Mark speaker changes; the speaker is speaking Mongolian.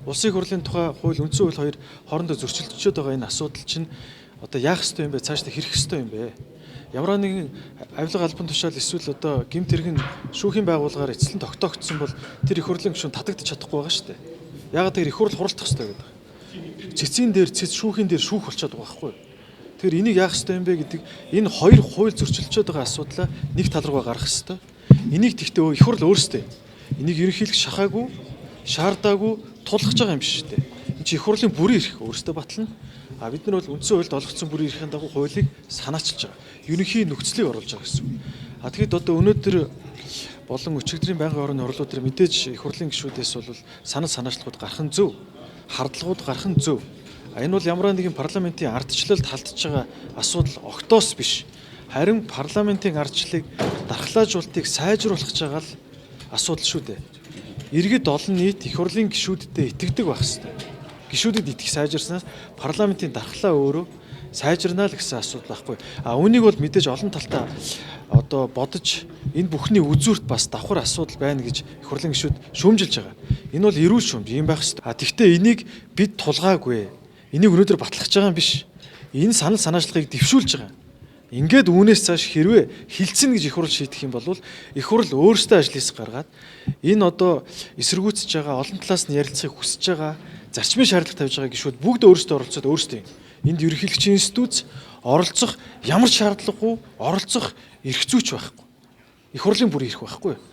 Speaker 1: Улсын их хурлын тухай хууль үндсэн хууль хоёр хоорондоо зөрчилдөж байгаа энэ асуудал чинь одоо яах ёстой юм бэ? Цаашдаа хэрэг ёстой юм бэ? Ямар нэгэн авилга албан тушаал эсвэл одоо гэмт хэрэг шүүхийн байгууллагаар эцэлэн тогтоогдсон бол тэр их хурлын гишүүн татагдчих чадахгүй байгаа шүү дээ. Яагаад тэр их хурл хуралдах ёстой гэдэг. Цэцгийн дээр цэц шүүхийн дээр шүүх болчиход байгаа байхгүй юу? Тэгэхээр энийг яах ёстой юм бэ гэдэг энэ хоёр хууль зөрчилдөж байгаа асуудлаа нэг тал руугаа гаргах ёстой. Энийг тэгтээ их хурл өөрсдөө энийг ерөнхийлөх шахаагүй, шаардаагүй тулгаж байгаа юм биш үү? Энд чи их хурлын бүрийн эрх өөрсдөө батлана. А бид нар бол үндсэн хуульд олгогдсон бүрийн эрхийн дагуу хуулийг санаачилж байгаа. Ерөнхий нөхцөлийг оруулж байгаа гэсэн. А тэгэхэд одоо өнөөдөр болон өчигдрийн байнгын орны хурлууд төр мэдээж их хурлын гишүүдээс бол санаачлалууд гарах нь зөв, хардлагууд гарах нь зөв. А энэ бол ямар нэгэн парламентын ардчлалд халдж байгаа асуудал октоос биш. Харин парламентын ардчлалыг дархлаажуулалтыг сайжруулах гэж байгаа л асуудал шүү дээ. Иргэд олон нийт их хурлын гишүүдэд итгэдэг байх ёстой. Гишүүдэд итгэх сайжирснаас парламентын дархлаа өөрөө сайжирнаа л гэсэн асуудал байхгүй. А үүнийг бол мэдээж олон талтай одоо бодож энэ бүхний үзүүрт бас давхар асуудал байна гэж их хурлын гишүүд шүүмжилж байгаа. Энэ бол эрүүл шүүмж юм байх ёстой. А тэгвэл энийг бид тулгаагүй. Энийг өнөөдөр батлах гэж байгаа юм биш. Энэ санал санаачлагыг дэвшүүлж байгаа. Ингээд үүнээс цааш хэрвээ хилцэн гэж их хурл шийдэх юм бол их хурл өөрсдөө ажлаас гаргаад энэ одоо эсэргүүцэж байгаа олон талаас нь ярилцахыг хүсэж байгаа зарчмын шаардлага тавьж байгаа гишүүд бүгд өөрсдөө оролцоод өөрсдөө энд ерөнхийлөгчийн институт оролцох ямар ч шаардлагагүй оролцох эрх зүйч байхгүй. Их хурлын бүрийн эрх байхгүй.